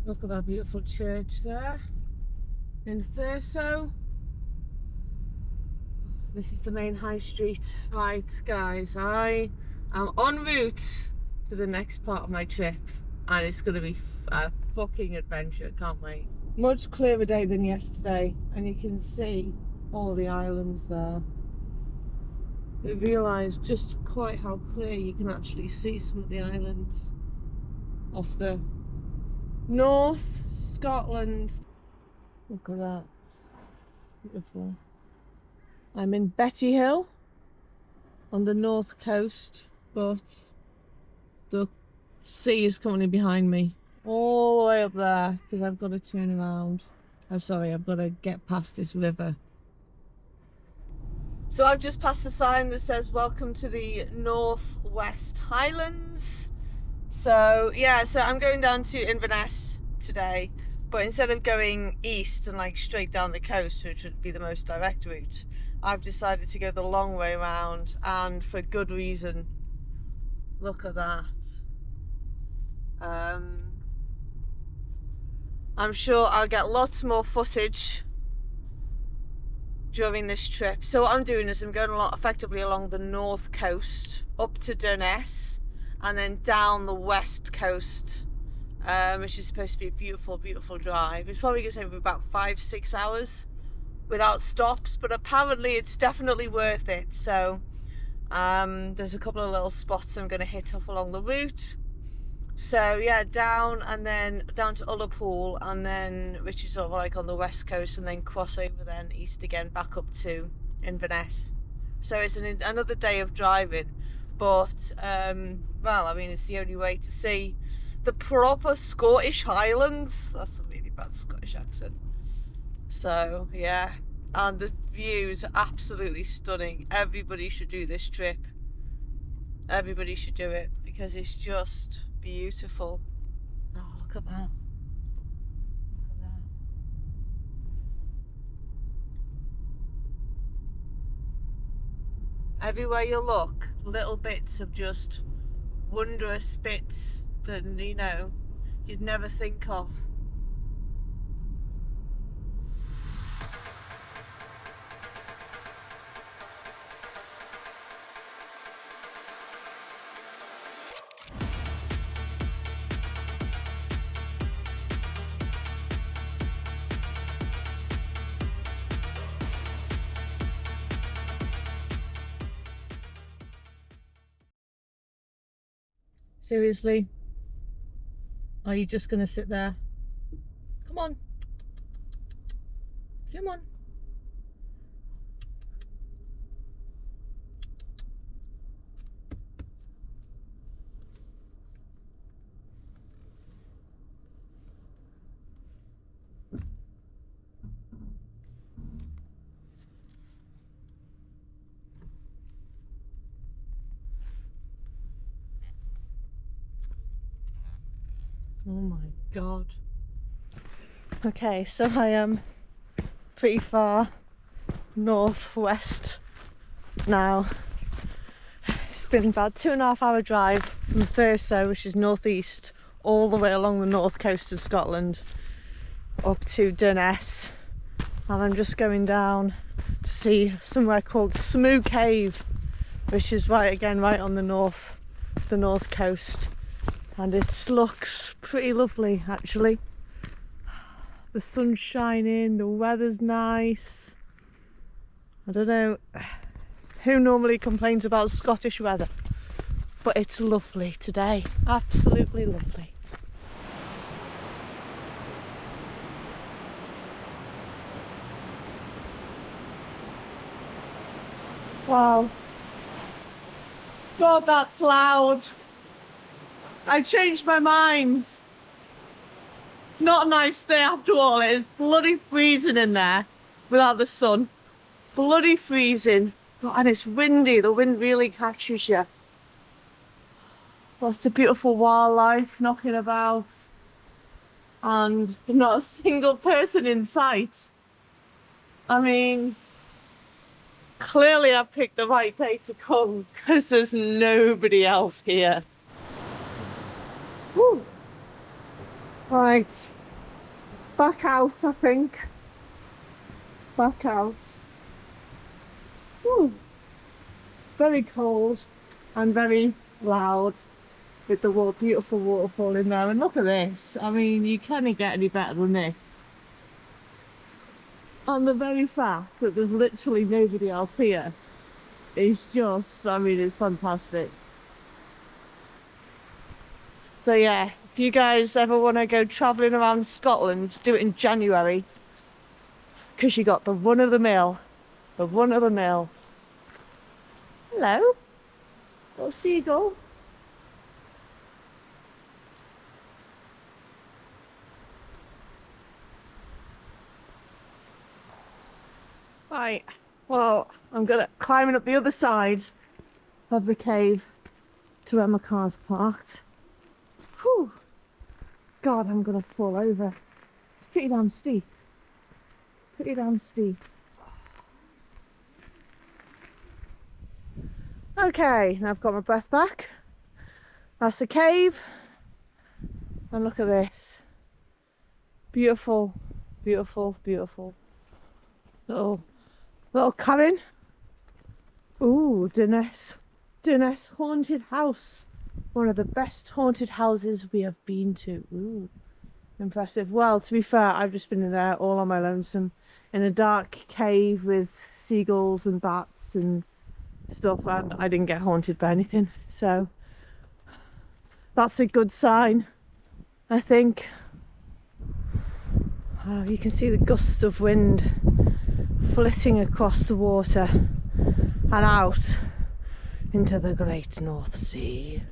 Look at that beautiful church there in Thurso. This is the main high street. Right, guys, I am en route to the next part of my trip, and it's going to be a fucking adventure. Can't wait. Much clearer day than yesterday, and you can see all the islands there. I realised just quite how clear you can actually see some of the islands off the North Scotland. Look at that. Beautiful. I'm in Betty Hill on the north coast, but the sea is currently behind me all the way up there because I've got to turn around. I'm sorry, I've got to get past this river. So I've just passed a sign that says welcome to the Northwest Highlands. So yeah, so I'm going down to Inverness today, but instead of going east and like straight down the coast, which would be the most direct route, I've decided to go the long way around, and for good reason. Look at that. I'm sure I'll get lots more footage during this trip. So what I'm doing is I'm going effectively along the north coast up to Durness and then down the west coast, which is supposed to be a beautiful, beautiful drive. It's probably going to take me about 5-6 hours without stops, but apparently it's definitely worth it. So there's a couple of little spots I'm going to hit off along the route. So yeah, down and then down to Ullapool, and then which is sort of like on the west coast, and then cross over then east again back up to Inverness. So it's another day of driving, but well, I mean, it's the only way to see the proper Scottish Highlands. That's a really bad Scottish accent. So yeah, and the views are absolutely stunning. Everybody should do this trip. Everybody should do it because it's just beautiful. Oh, look at that. Look at that. Everywhere you look, little bits of just wondrous bits that, you know, you'd never think of. Seriously? Are you just gonna sit there? Come on. Come on. Oh my God. Okay, so I am pretty far northwest now. It's been about 2.5 hour drive from Thurso, which is northeast, all the way along the north coast of Scotland up to Durness, and I'm just going down to see somewhere called Smoo Cave, which is right on the north coast. And it looks pretty lovely, actually. The sun's shining, the weather's nice. I don't know who normally complains about Scottish weather, but it's lovely today. Absolutely lovely. Wow. God, that's loud. I changed my mind. It's not a nice day after all. It's bloody freezing in there without the sun. Bloody freezing. And it's windy. The wind really catches you. Lots of beautiful wildlife knocking about. And not a single person in sight. I mean, clearly I picked the right day to come because there's nobody else here. Woo. Right, back out, I think. Back out. Ooh. Very cold and very loud with the beautiful waterfall in there. And look at this. I mean, you can't get any better than this. And the very fact that there's literally nobody else here is just, I mean, it's fantastic. So yeah, if you guys ever want to go travelling around Scotland, do it in January. Because you got the run of the mill. The run of the mill. Hello. Little seagull. Right, well, I'm climbing up the other side of the cave to where my car's parked. Whew. God, I'm gonna fall over. It's pretty damn steep. Pretty damn steep. Okay, now I've got my breath back. That's the cave. And look at this. Beautiful, beautiful, beautiful. Little cabin. Ooh, Dunnes haunted house. One of the best haunted houses we have been to. Ooh, impressive. Well, to be fair, I've just been in there all on my lonesome in a dark cave with seagulls and bats and stuff, and I didn't get haunted by anything. So that's a good sign, I think. Oh, you can see the gusts of wind flitting across the water and out into the Great North Sea.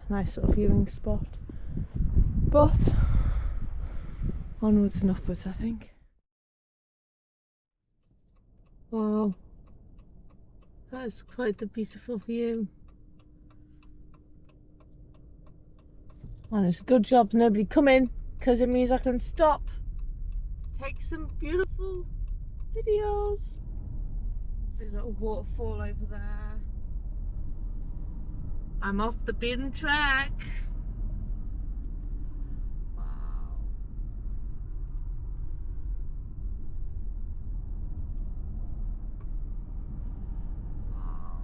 Nice little viewing spot. But onwards and upwards, I think. Wow, that's quite the beautiful view. And it's a good job nobody come in, because it means I can stop, take some beautiful videos. There's a little waterfall over there. I'm off the beaten track. Wow. Wow.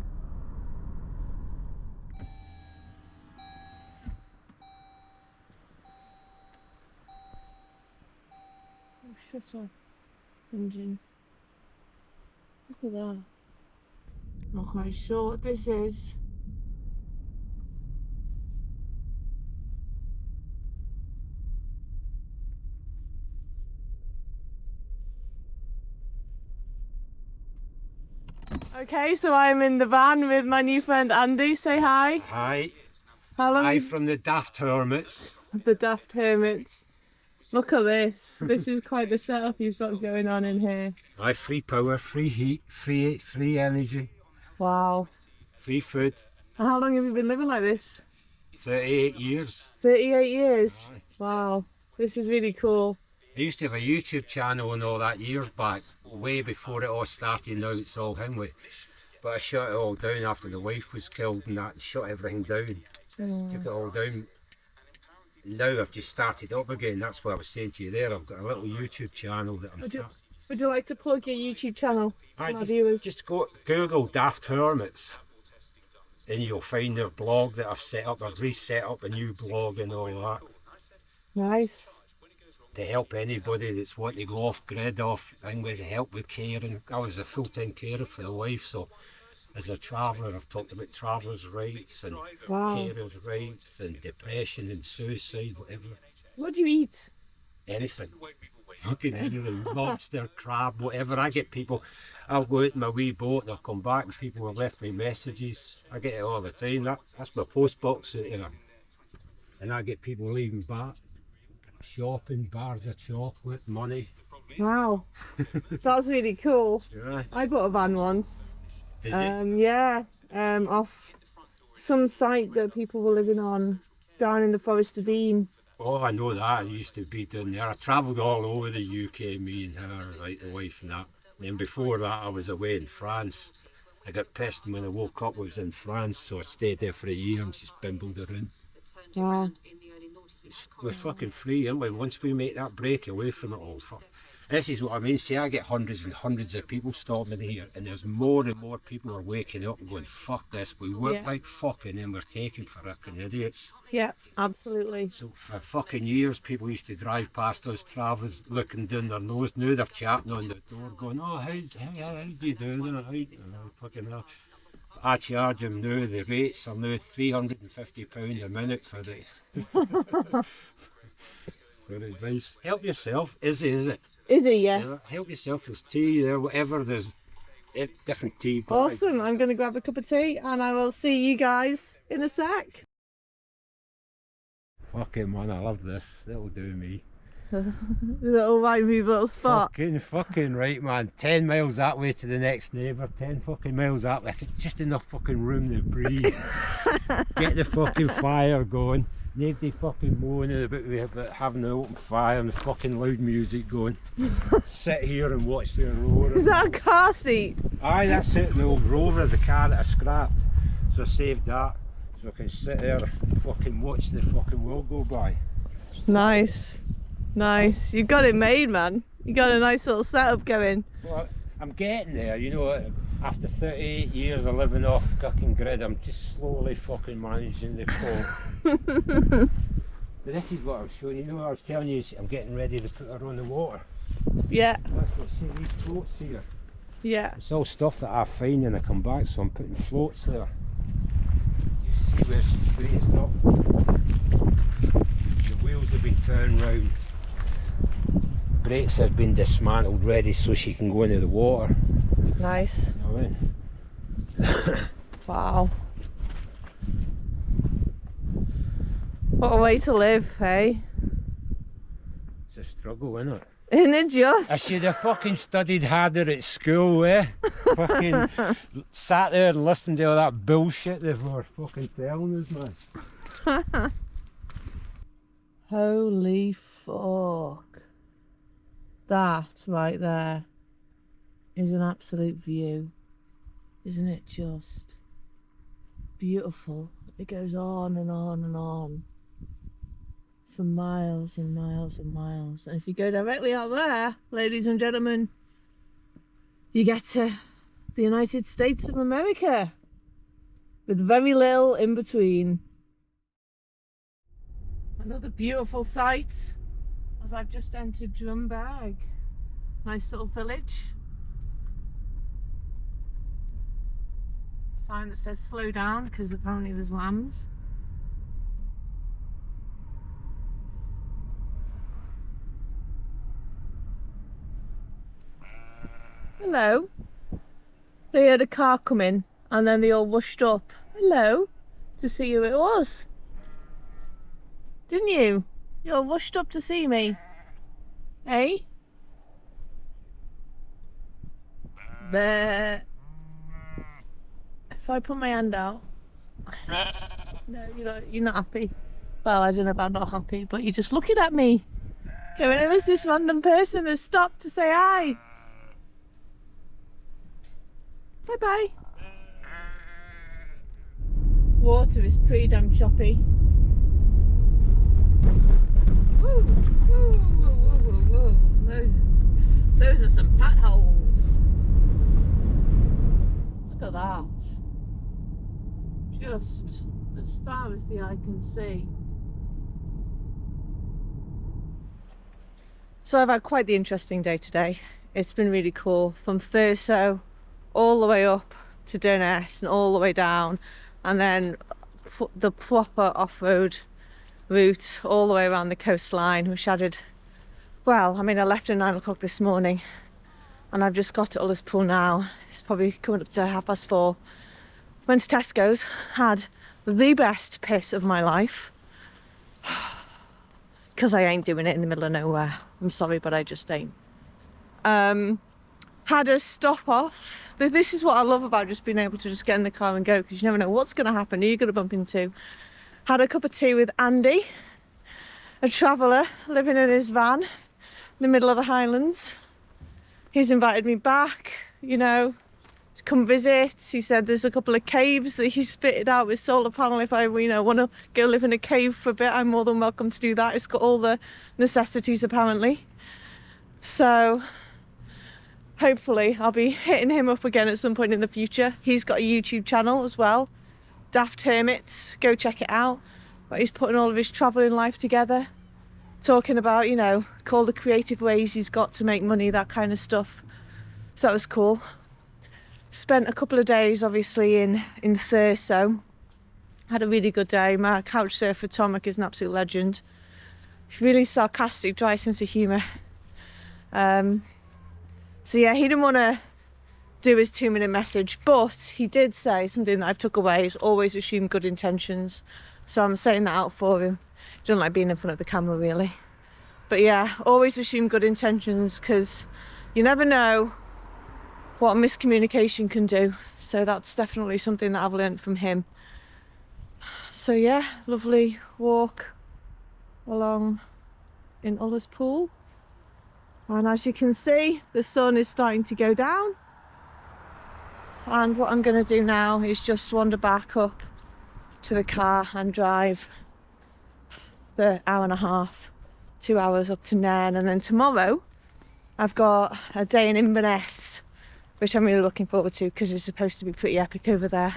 Oh, shut up, engine. Look at that. Not quite sure what this is. Okay, so I'm in the van with my new friend Andy. Say hi. Hi. How long? Hi from the Daft Hermits. The Daft Hermits. Look at this. This is quite the setup you've got going on in here. Hi, free power, free heat, free energy, Wow. free food. And how long have you been living like this? 38 years. 38 years. Aye. Wow. This is really cool. I used to have a YouTube channel and all that years back, way before it all started. Now it's all Himway. But I shut it all down after the wife was killed and that, and shut everything down. Took it all down. Now I've just started up again. That's what I was saying to you there. I've got a little YouTube channel that I'm starting. Would you like to plug your YouTube channel for our viewers? Just go Google Daft Hermits and you'll find their blog that I've set up. I've reset up a new blog and all that. Nice. To help anybody that's wanting to go off grid, off England, to help with caring. I was a full-time carer for the wife, so as a traveller I've talked about travellers' rights and carers' rights and depression and suicide, whatever. What do you eat? Anything. Fucking anything. Lobster, crab, whatever. I get people, I'll go out in my wee boat and I'll come back and people have left me messages. I get it all the time. That's my post box, you know. And I get people leaving back. Shopping, bars of chocolate, money. Wow. That's really cool. Yeah. I bought a van once. Did you? Yeah. Off some site that people were living on down in the Forest of Dean. Oh, I know that. I used to be down there. I travelled all over the UK, me and her, like the wife and that. And before that, I was away in France. I got pissed, and when I woke up, I was in France, so I stayed there for a year and just bimbled around. Wow. we're fucking free, aren't we? Once we make that break away from it all, fuck. This is what I mean. See, I get hundreds and hundreds of people stopping here, and there's more and more people are waking up and going, fuck this, we work like fucking and we're taken for fucking idiots. Yeah, absolutely. So for fucking years, people used to drive past us, travellers, looking down their nose. Now they're chatting on the door, going, oh, how do you do that? Fucking hell. I charge them now, the rates are now £350 a minute for the for advice. Help yourself, is it? Is he? Yes. Yeah, help yourself, there's tea there, whatever, there's different tea. Awesome, I'm going to grab a cup of tea and I will see you guys in a sec. Fucking man, I love this, that'll do me. Little right move, little spot. Fucking right, man. 10 miles that way to the next neighbour, 10 fucking miles that way. Just enough fucking room to breathe. Get the fucking fire going. Nobody fucking moaning about having an open fire and the fucking loud music going. Sit here and watch the aurora. Is that a car seat? Aye, that's it, the old Rover, the car that I scrapped. So I saved that, so I can sit there and fucking watch the fucking world go by. Nice. Nice. You got it made, man. You got a nice little setup going. Well, I'm getting there, you know. After 38 years of living off fucking grid, I'm just slowly fucking managing the coal. But this is what I was showing you. You know, I was telling you I'm getting ready to put her on the water. Yeah. That's what, see these floats here. Yeah. It's all stuff that I find and I come back, so I'm putting floats there. You see where she's raised up. The wheels have been turned round. Brakes have been dismantled, ready so she can go into the water. Nice. You know what I mean? Wow. What a way to live, hey? It's a struggle, isn't it? Isn't it just? I should have fucking studied harder at school, fucking sat there and listened to all that bullshit they were fucking telling us, man. Holy fuck. That right there is an absolute view. Isn't it just beautiful? It goes on and on and on for miles and miles and miles. And if you go directly out there, ladies and gentlemen, you get to the United States of America with very little in between. Another beautiful sight as I've just entered Drumbag. Nice little village. Sign that says slow down because apparently there's lambs. Hello. They heard a car come in and then they all rushed up. Hello. To see who it was. Didn't you? You all rushed up to see me. Eh? But if I put my hand out, no, you're not happy. Well, I don't know about not happy, but you're just looking at me. Going, who is this random person that stopped to say hi? Bye bye. Water is pretty damn choppy. Woo, woo, woo, woo, woo, woo. Those are some potholes. Look at that. Just as far as the eye can see. So I've had quite the interesting day today. It's been really cool. From Thurso all the way up to Durness and all the way down, and then the proper off-road route all the way around the coastline, which added, well, I mean, I left at 9 o'clock this morning and I've just got to Ullapool now. It's probably coming up to 4:30. Went to Tesco's, had the best piss of my life. Because I ain't doing it in the middle of nowhere. I'm sorry, but I just ain't. Had a stop off. This is what I love about just being able to just get in the car and go, because you never know what's going to happen, who you're going to bump into. Had a cup of tea with Andy, a traveller living in his van in the middle of the Highlands. He's invited me back, you know, to come visit. He said there's a couple of caves that he's fitted out with solar panel. If I, you know, want to go live in a cave for a bit, I'm more than welcome to do that. It's got all the necessities apparently. So hopefully I'll be hitting him up again at some point in the future. He's got a YouTube channel as well, Daft Hermits. Go check it out. But he's putting all of his travelling life together, talking about, you know, all the creative ways he's got to make money, that kind of stuff. So that was cool. Spent a couple of days obviously in Thurso. Had a really good day. My couch surfer Tomek is an absolute legend. Really sarcastic, dry sense of humour. So yeah, he didn't want to do his 2-minute message, but he did say something that I've took away, is always assume good intentions. So I'm saying that out for him. He doesn't like being in front of the camera really. But yeah, always assume good intentions, because you never know what miscommunication can do. So that's definitely something that I've learned from him. So yeah, lovely walk along in Ullapool. And as you can see, the sun is starting to go down. And what I'm going to do now is just wander back up to the car and drive the 1.5 to 2 hours up to Nairn. And then tomorrow I've got a day in Inverness, which I'm really looking forward to because it's supposed to be pretty epic over there.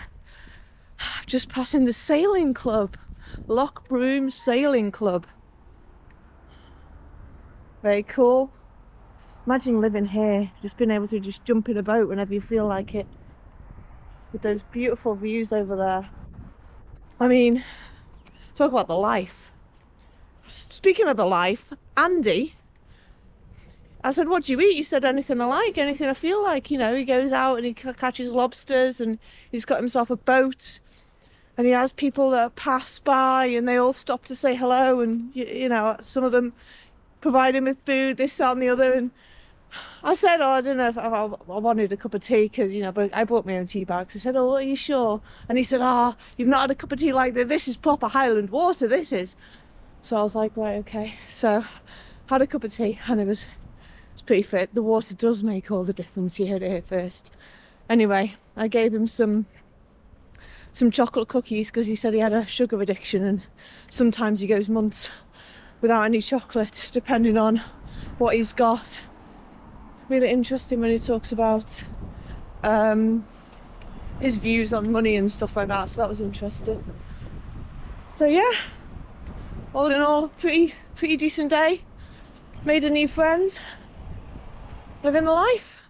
Just passing the sailing club, Loch Broom Sailing Club. Very cool. Imagine living here, just being able to just jump in a boat whenever you feel like it, with those beautiful views over there. I mean, talk about the life. Speaking of the life, Andy, I said, what do you eat? He said, anything I like, anything I feel like. You know, he goes out and he catches lobsters, and he's got himself a boat, and he has people that pass by and they all stop to say hello, and you know, some of them provide him with food, this, that and the other. And I said, oh, I don't know if I wanted a cup of tea, because, you know, but I bought my own tea bags. I said, oh, are you sure? And he said, oh, you've not had a cup of tea like this. This is proper Highland water, this is. So I was like, right, okay. So had a cup of tea, and it's pretty fit. The water does make all the difference. You heard it here first. Anyway, I gave him some chocolate cookies, because he said he had a sugar addiction, and sometimes he goes months without any chocolate, depending on what he's got. Really interesting when he talks about his views on money and stuff like that, so that was interesting. So yeah, all in all, pretty decent day. Made a new friend, living the life.